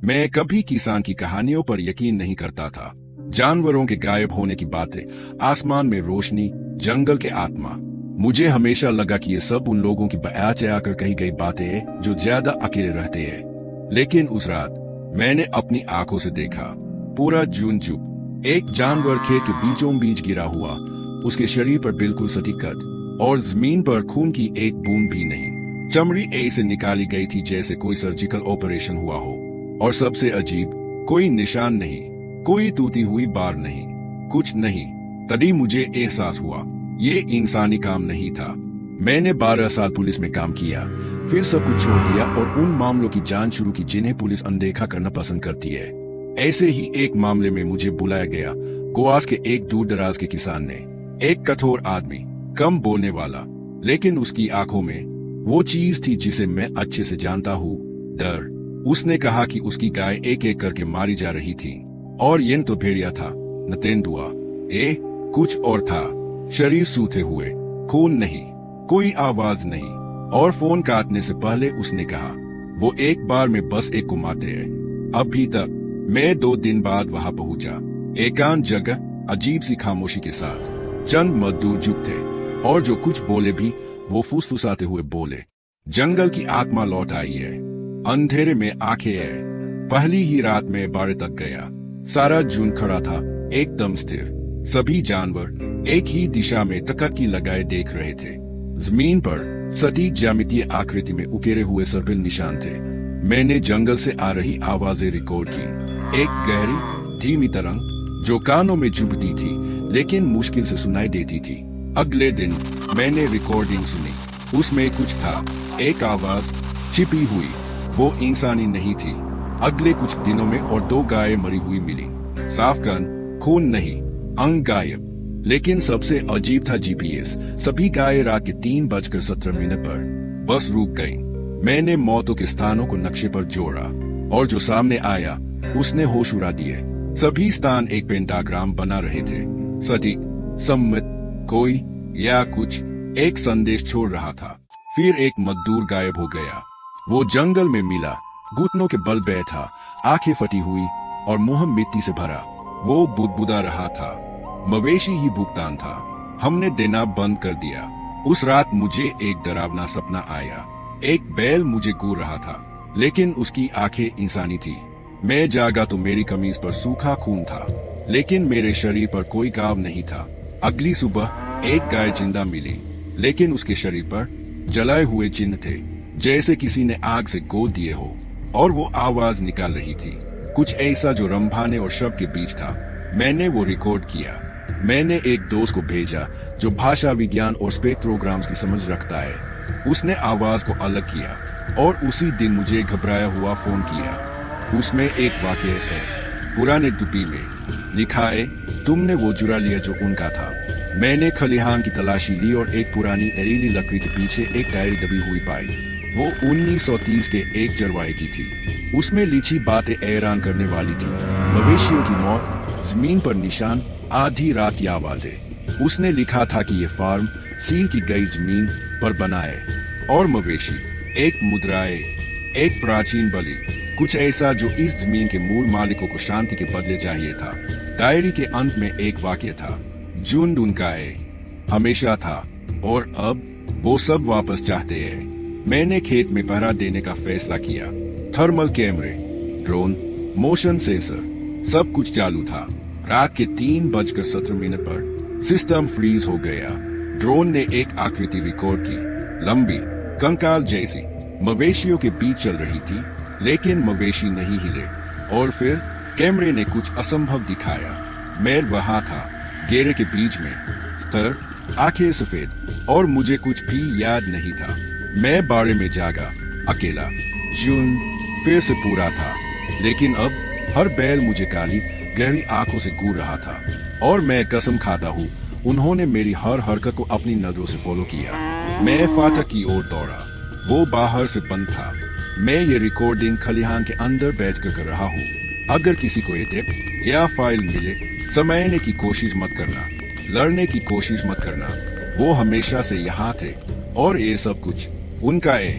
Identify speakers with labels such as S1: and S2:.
S1: मैं कभी किसान की कहानियों पर यकीन नहीं करता था। जानवरों के गायब होने की बातें, आसमान में रोशनी, जंगल के आत्मा। मुझे हमेशा लगा कि ये सब उन लोगों की बयाचे आकर कही गई बातें हैं जो ज्यादा अकेले रहते हैं। लेकिन उस रात मैंने अपनी आंखों से देखा, पूरा जून चुप। एक जानवर खेत के बीचों बीच गिरा हुआ, उसके शरीर पर बिल्कुल सटीक कट और जमीन पर खून की एक बूंद भी नहीं। चमड़ी ऐसे निकाली गई थी जैसे कोई सर्जिकल ऑपरेशन हुआ हो। और सबसे अजीब, कोई निशान नहीं, कोई टूटी हुई बार नहीं, कुछ नहीं। तभी मुझे एहसास हुआ ये इंसानी काम नहीं था। मैंने 12 साल पुलिस में काम किया, फिर सब कुछ छोड़ दिया और उन मामलों की जांच शुरू की जिन्हें पुलिस अनदेखा करना पसंद करती है। ऐसे ही एक मामले में मुझे बुलाया गया, गोवास के एक दूर दराज के किसान ने। एक कठोर आदमी, कम बोलने वाला, लेकिन उसकी आंखों में वो चीज थी जिसे मैं अच्छे से जानता हूँ, डर। उसने कहा कि उसकी गाय एक एक करके मारी जा रही थी और ये तो भेड़िया था, न तेंदुआ। कुछ और था। शरीर सूखे हुए, खून नहीं, कोई आवाज नहीं। और फोन काटने से पहले उसने कहा, वो एक बार में बस एक को मारते हैं। अभी तक मैं 2 दिन बाद वहां पहुंचा। एकांत जगह, अजीब सी खामोशी के साथ। चंद मजदूर चुप थे और जो कुछ बोले भी वो फुसफुसाते हुए बोले। जंगल की आत्मा लौट आई है। अंधेरे में आंखें है। पहली ही रात में 12 तक गया। सारा जून खड़ा था, एकदम स्थिर। सभी जानवर एक ही दिशा में तकक्की लगाए देख रहे थे। जमीन पर सटीक ज्यामितीय आकृति में उकेरे हुए सर्पिल निशान थे। मैंने जंगल से आ रही आवाजें रिकॉर्ड की। एक गहरी, धीमी तरंग जो कानों में चुभती थी लेकिन मुश्किल से सुनाई देती थी। अगले दिन मैंने रिकॉर्डिंग सुनी। उसमें कुछ था, एक आवाज छिपी हुई, वो इंसानी नहीं थी। अगले कुछ दिनों में और 2 गायें मरी हुई मिली। साफ गन, खून नहीं, अंग गायब। लेकिन सबसे अजीब था जीपीएस। सभी गायें रात के 3:17 पर बस रुक गई। मैंने मौतों के स्थानों को नक्शे पर जोड़ा और जो सामने आया उसने होश उड़ा दिए। सभी स्थान एक पेंटाग्राम बना रहे थे, सटीक, सम्मित। कोई या कुछ एक संदेश छोड़ रहा था। फिर एक मजदूर गायब हो गया। वो जंगल में मिला, घुटनों के बल बैठा, आंखें फटी हुई और मुंह मिट्टी से भरा। वो बुदबुदा रहा था। मवेशी ही भुगतान था। हमने देना बंद कर दिया। उस रात मुझे एक डरावना सपना आया। एक बैल मुझे घूर रहा था, लेकिन उसकी आंखें इंसानी थी। मैं जागा तो मेरी कमीज पर सूखा खून था, लेकिन मेरे शरीर पर कोई घाव नहीं था। अगली सुबह एक गाय जिंदा मिली, लेकिन उसके शरीर पर जलाए हुए चिन्ह थे, जैसे किसी ने आग से गोद दिए हो। और वो आवाज निकाल रही थी, कुछ ऐसा जो रंभाने और शब्द के बीच था। मैंने वो रिकॉर्ड किया। मैंने एक दोस्त को भेजा जो भाषा विज्ञान और स्पेक्ट्रोग्राम्स की समझ रखता है। उसने आवाज को अलग किया और उसी दिन मुझे घबराया हुआ फोन किया। उसमें एक वाक्य है, पुराने टुपी में लिखा है, तुमने वो चुरा लिया जो उनका था। मैंने खलिहान की तलाशी ली और एक पुरानी एरीली लकड़ी के पीछे एक डायरी दबी हुई पाई। वो 1930 के एक चरवाहे की थी। उसमें लिखी बातें हैरान करने वाली थी। मवेशियों की मौत, जमीन पर निशान, आधी रात की आवाजें। उसने लिखा था कि ये फार्म सील की गई जमीन पर बना है और मवेशी एक मुद्राए, एक प्राचीन बलि, कुछ ऐसा जो इस जमीन के मूल मालिकों को शांति के बदले चाहिए था। डायरी के अंत में एक वाक्य था, जून उनका है, हमेशा था और अब वो सब वापस चाहते हैं। मैंने खेत में पहरा देने का फैसला किया। थर्मल कैमरे, ड्रोन, मोशन सेंसर, सब कुछ चालू था। रात के 3:17 पर सिस्टम फ्रीज हो गया। ड्रोन ने एक आकृति रिकॉर्ड की, लंबी, कंकाल जैसी, मवेशियों के बीच चल रही थी, लेकिन मवेशी नहीं हिले। और फिर कैमरे ने कुछ असंभव दिखाया। मैं वहां था, घेरे के बीच में, स्तर, आंखें सफेद, और मुझे कुछ भी याद नहीं था। मैं बाड़े में जागा, अकेला। जून फिर से पूरा था, लेकिन अब हर बैल मुझे काली, गहरी आंखों से घूर रहा था। और मैं कसम खाता हूँ, उन्होंने मेरी हर हरकत को अपनी नजरों से फॉलो किया। मैं फाटक की ओर दौड़ा। वो बाहर से बंद था। मैं ये रिकॉर्डिंग खलिहान के अंदर बैठकर कर रहा हूँ। अगर किसी को ये टेप या फाइल मिले, समझने की कोशिश मत करना, लड़ने की कोशिश मत करना। वो हमेशा से यहाँ थे और ये सब कुछ उनका है।